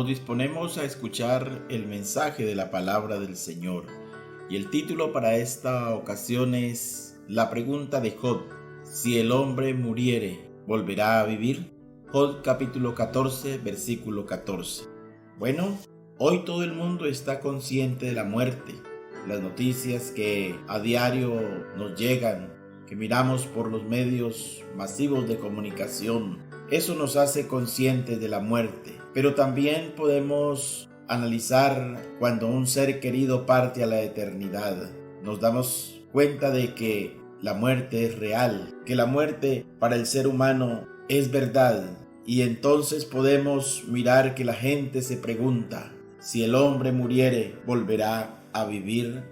Nos disponemos a escuchar el mensaje de la palabra del Señor y el título para esta ocasión es La pregunta de Job: si el hombre muriere, ¿volverá a vivir? Job capítulo 14, versículo 14. Bueno, hoy todo el mundo está consciente de la muerte. Las noticias que a diario nos llegan, que miramos por los medios masivos de comunicación, eso nos hace conscientes de la muerte. Pero también podemos analizar cuando un ser querido parte a la eternidad. Nos damos cuenta de que la muerte es real, que la muerte para el ser humano es verdad. Y entonces podemos mirar que la gente se pregunta: si el hombre muriere, ¿volverá a vivir?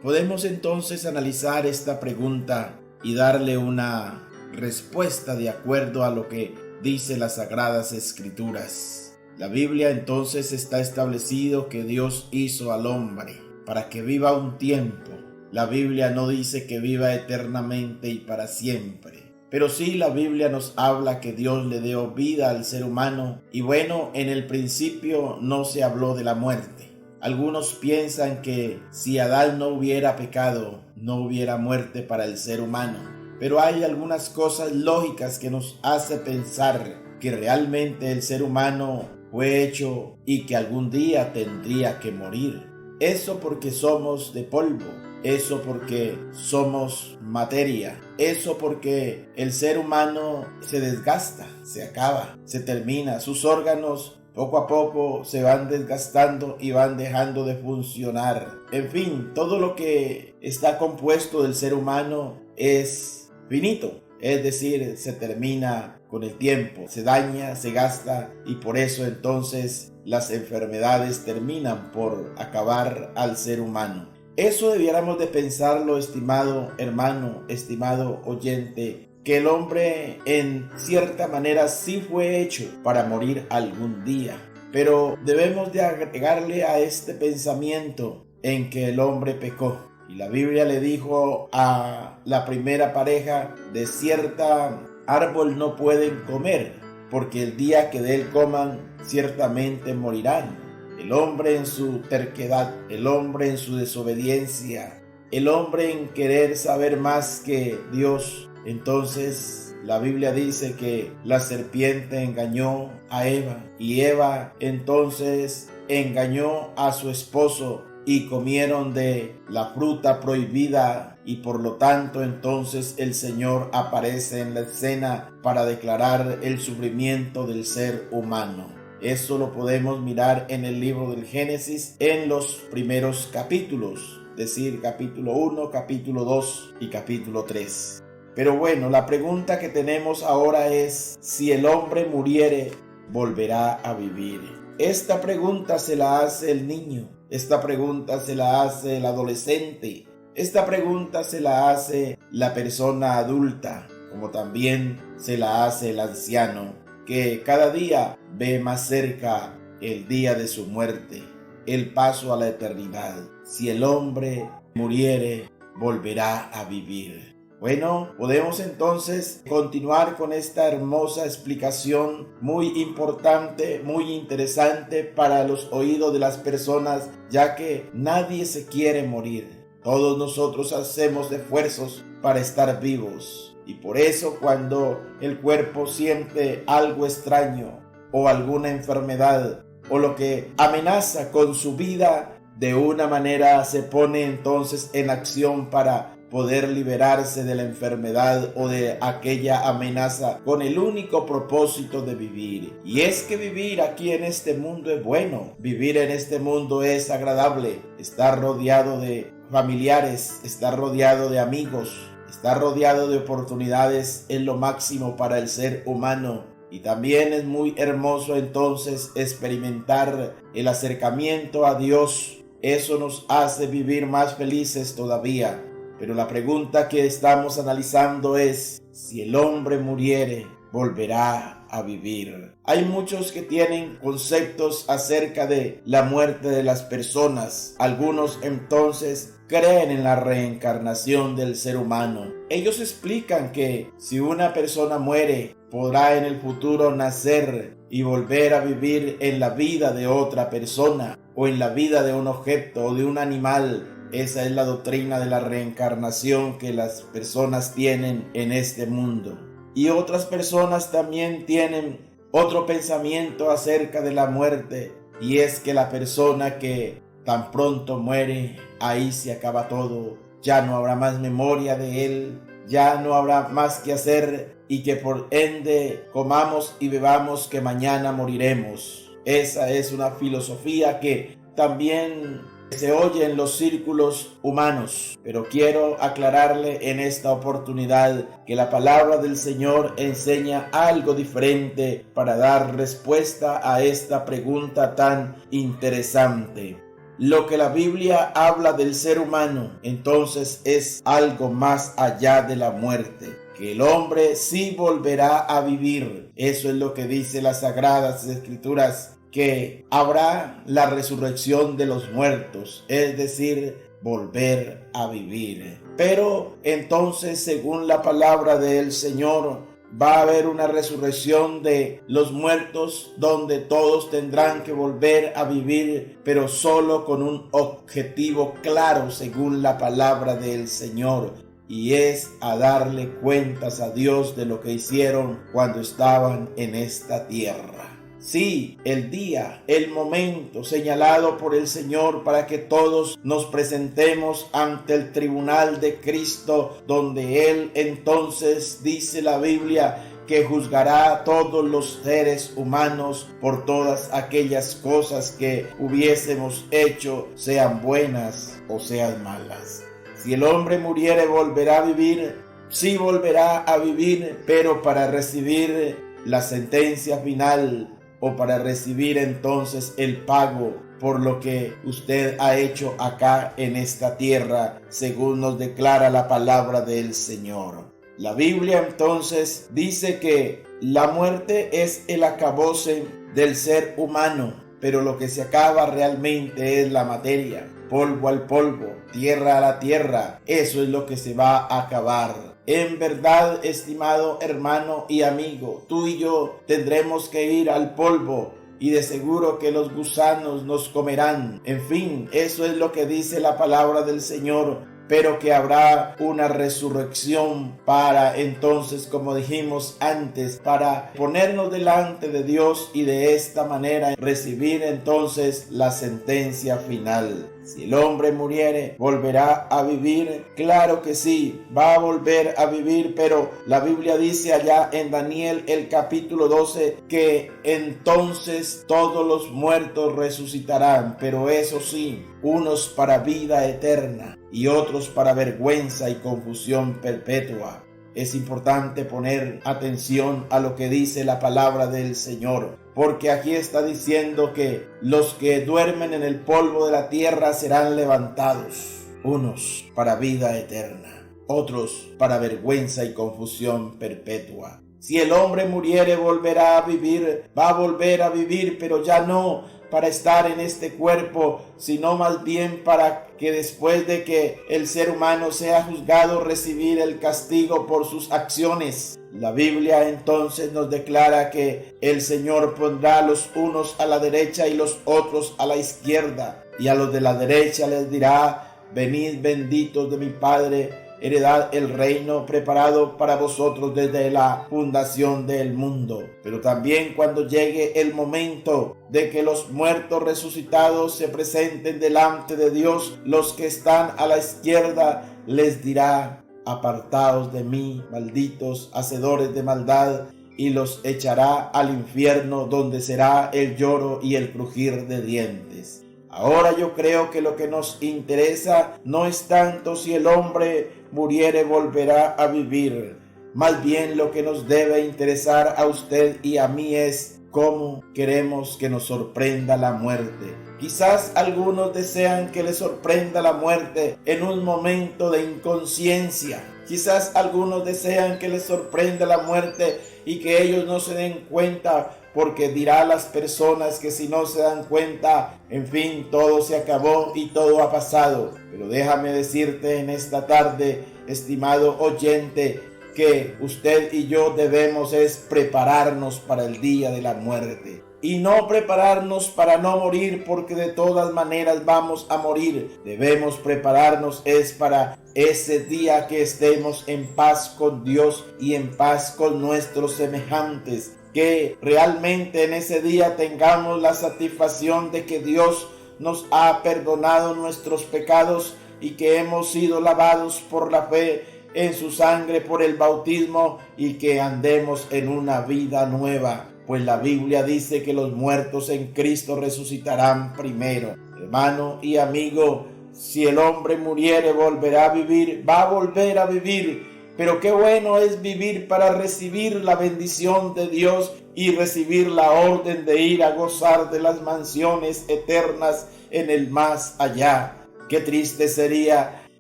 Podemos entonces analizar esta pregunta y darle una respuesta de acuerdo a lo que dice las Sagradas Escrituras. La Biblia entonces está establecido que Dios hizo al hombre para que viva un tiempo. La Biblia no dice que viva eternamente y para siempre, pero sí la Biblia nos habla que Dios le dio vida al ser humano. Y bueno, en el principio no se habló de la muerte. Algunos piensan que si Adán no hubiera pecado, no hubiera muerte para el ser humano. Pero hay algunas cosas lógicas que nos hace pensar que realmente el ser humano fue hecho y que algún día tendría que morir. Eso porque somos de polvo, eso porque somos materia, eso porque el ser humano se desgasta, se acaba, se termina, sus órganos poco a poco se van desgastando y van dejando de funcionar. En fin, todo lo que está compuesto del ser humano es finito, es decir, se termina con el tiempo, se daña, se gasta, y por eso entonces las enfermedades terminan por acabar al ser humano. Eso debiéramos de pensarlo, estimado hermano, estimado oyente, que el hombre en cierta manera sí fue hecho para morir algún día, pero debemos de agregarle a este pensamiento en que el hombre pecó. Y la Biblia le dijo a la primera pareja: de cierta árbol no pueden comer, porque el día que de él coman, ciertamente morirán. El hombre en su terquedad, el hombre en su desobediencia, el hombre en querer saber más que Dios. Entonces la Biblia dice que la serpiente engañó a Eva, y Eva entonces engañó a su esposo, y comieron de la fruta prohibida, y por lo tanto entonces el Señor aparece en la escena para declarar el sufrimiento del ser humano. Eso lo podemos mirar en el libro del Génesis en los primeros capítulos, es decir, capítulo 1, capítulo 2 y capítulo 3. Pero bueno, la pregunta que tenemos ahora es: si el hombre muriere, ¿volverá a vivir? Esta pregunta se la hace el niño, esta pregunta se la hace el adolescente, esta pregunta se la hace la persona adulta, como también se la hace el anciano, que cada día ve más cerca el día de su muerte, el paso a la eternidad. Si el hombre muriere, volverá a vivir. Bueno, podemos entonces continuar con esta hermosa explicación muy importante, muy interesante para los oídos de las personas, ya que nadie se quiere morir. Todos nosotros hacemos esfuerzos para estar vivos, y por eso cuando el cuerpo siente algo extraño o alguna enfermedad o lo que amenaza con su vida, de una manera se pone entonces en acción para poder liberarse de la enfermedad o de aquella amenaza, con el único propósito de vivir. Y es que vivir aquí en este mundo es bueno, vivir en este mundo es agradable, estar rodeado de familiares, estar rodeado de amigos, estar rodeado de oportunidades es lo máximo para el ser humano. Y también es muy hermoso entonces experimentar el acercamiento a Dios. Eso nos hace vivir más felices todavía. Pero la pregunta que estamos analizando es: si el hombre muriere, ¿volverá a vivir? Hay muchos que tienen conceptos acerca de la muerte de las personas. Algunos entonces creen en la reencarnación del ser humano. Ellos explican que si una persona muere, podrá en el futuro nacer y volver a vivir en la vida de otra persona o en la vida de un objeto o de un animal. Esa es la doctrina de la reencarnación que las personas tienen en este mundo. Y otras personas también tienen otro pensamiento acerca de la muerte, y es que la persona que tan pronto muere, ahí se acaba todo, ya no habrá más memoria de él, ya no habrá más que hacer y que por ende comamos y bebamos que mañana moriremos. Esa es una filosofía que también se oye en los círculos humanos, pero quiero aclararle en esta oportunidad que la palabra del Señor enseña algo diferente para dar respuesta a esta pregunta tan interesante. Lo que la Biblia habla del ser humano, entonces es algo más allá de la muerte, que el hombre sí volverá a vivir. Eso es lo que dice las Sagradas Escrituras, que habrá la resurrección de los muertos, es decir, volver a vivir. Pero entonces, según la palabra del Señor, va a haber una resurrección de los muertos donde todos tendrán que volver a vivir, pero solo con un objetivo claro, según la palabra del Señor, y es a darle cuentas a Dios de lo que hicieron cuando estaban en esta tierra. Sí, el día, el momento señalado por el Señor para que todos nos presentemos ante el tribunal de Cristo, donde Él entonces, dice la Biblia, que juzgará a todos los seres humanos por todas aquellas cosas que hubiésemos hecho, sean buenas o sean malas. Si el hombre muriere, volverá a vivir. Sí, volverá a vivir, pero para recibir la sentencia final, o para recibir entonces el pago por lo que usted ha hecho acá en esta tierra, según nos declara la palabra del Señor. La Biblia entonces dice que la muerte es el acabose del ser humano, pero lo que se acaba realmente es la materia. Polvo al polvo, tierra a la tierra, eso es lo que se va a acabar. En verdad, estimado hermano y amigo, tú y yo tendremos que ir al polvo y de seguro que los gusanos nos comerán. En fin, eso es lo que dice la palabra del Señor, pero que habrá una resurrección para entonces, como dijimos antes, para ponernos delante de Dios y de esta manera recibir entonces la sentencia final. Si el hombre muriere, ¿volverá a vivir? Claro que sí, va a volver a vivir, pero la Biblia dice allá en Daniel el capítulo 12 que entonces todos los muertos resucitarán, pero eso sí, unos para vida eterna y otros para vergüenza y confusión perpetua. Es importante poner atención a lo que dice la palabra del Señor, porque aquí está diciendo que los que duermen en el polvo de la tierra serán levantados, unos para vida eterna, otros para vergüenza y confusión perpetua. Si el hombre muriere, volverá a vivir, va a volver a vivir, pero ya no para estar en este cuerpo, sino más bien para que después de que el ser humano sea juzgado, recibir el castigo por sus acciones. La Biblia entonces nos declara que el Señor pondrá a los unos a la derecha y los otros a la izquierda, y a los de la derecha les dirá: venid benditos de mi Padre, heredad el reino preparado para vosotros desde la fundación del mundo. Pero también cuando llegue el momento de que los muertos resucitados se presenten delante de Dios, los que están a la izquierda les dirá: apartaos de mí, malditos, hacedores de maldad, y los echará al infierno, donde será el lloro y el crujir de dientes. Ahora yo creo que lo que nos interesa no es tanto si el hombre muriere volverá a vivir. Más bien lo que nos debe interesar a usted y a mí es cómo queremos que nos sorprenda la muerte. Quizás algunos desean que les sorprenda la muerte en un momento de inconsciencia. Quizás algunos desean que les sorprenda la muerte y que ellos no se den cuenta, porque dirá a las personas que si no se dan cuenta, en fin, todo se acabó y todo ha pasado. Pero déjame decirte en esta tarde, estimado oyente, que usted y yo debemos es prepararnos para el día de la muerte. Y no prepararnos para no morir, porque de todas maneras vamos a morir. Debemos prepararnos es para ese día que estemos en paz con Dios y en paz con nuestros semejantes. Que realmente en ese día tengamos la satisfacción de que Dios nos ha perdonado nuestros pecados y que hemos sido lavados por la fe en su sangre por el bautismo y que andemos en una vida nueva. Pues la Biblia dice que los muertos en Cristo resucitarán primero. Hermano y amigo, si el hombre muriere, volverá a vivir, va a volver a vivir. Pero qué bueno es vivir para recibir la bendición de Dios y recibir la orden de ir a gozar de las mansiones eternas en el más allá. Qué triste sería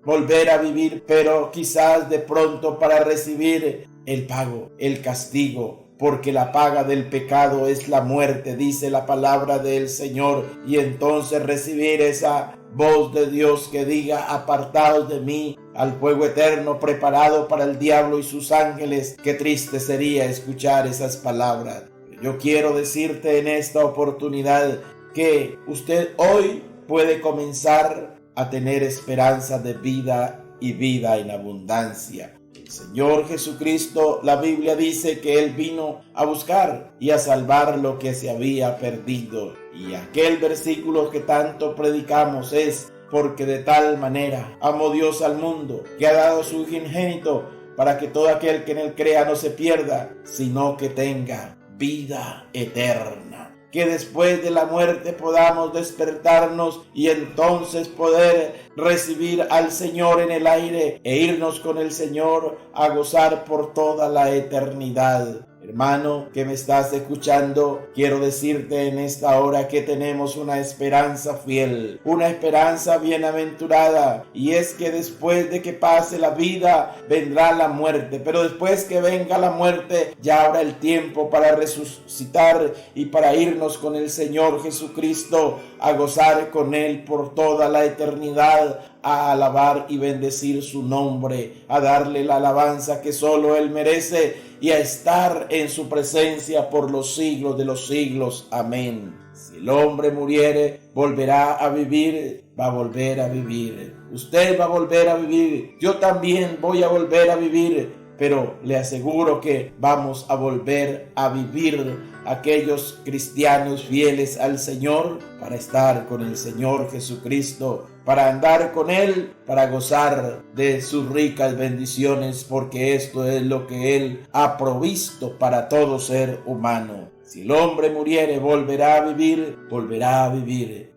volver a vivir, pero quizás de pronto para recibir el pago, el castigo, porque la paga del pecado es la muerte, dice la palabra del Señor, y entonces recibir esa voz de Dios que diga: apartaos de mí al fuego eterno preparado para el diablo y sus ángeles. Qué triste sería escuchar esas palabras. Yo quiero decirte en esta oportunidad que usted hoy puede comenzar a tener esperanza de vida y vida en abundancia. El Señor Jesucristo, la Biblia dice que Él vino a buscar y a salvar lo que se había perdido. Y aquel versículo que tanto predicamos es: porque de tal manera amó Dios al mundo, que ha dado su Hijo unigénito, para que todo aquel que en Él crea no se pierda, sino que tenga vida eterna. Que después de la muerte podamos despertarnos y entonces poder recibir al Señor en el aire e irnos con el Señor a gozar por toda la eternidad. Hermano que me estás escuchando, quiero decirte en esta hora que tenemos una esperanza fiel, una esperanza bienaventurada, y es que después de que pase la vida vendrá la muerte, pero después que venga la muerte ya habrá el tiempo para resucitar y para irnos con el Señor Jesucristo a gozar con Él por toda la eternidad, a alabar y bendecir su nombre, a darle la alabanza que solo Él merece y a estar en su presencia por los siglos de los siglos. Amén. Si el hombre muriere, volverá a vivir, va a volver a vivir. Usted va a volver a vivir, yo también voy a volver a vivir, pero le aseguro que vamos a volver a vivir aquellos cristianos fieles al Señor para estar con el Señor Jesucristo, para andar con Él, para gozar de sus ricas bendiciones, porque esto es lo que Él ha provisto para todo ser humano. Si el hombre muriere, volverá a vivir,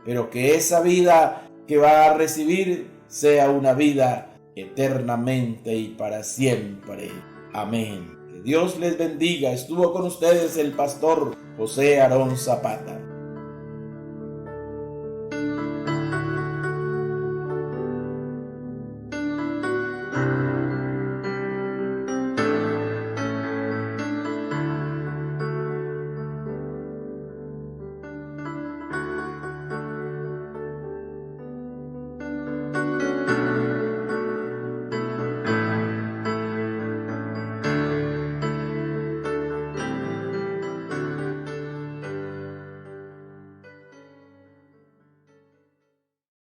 pero que esa vida que va a recibir sea una vida eternamente y para siempre. Amén. Que Dios les bendiga. Estuvo con ustedes el pastor José Aarón Zapata.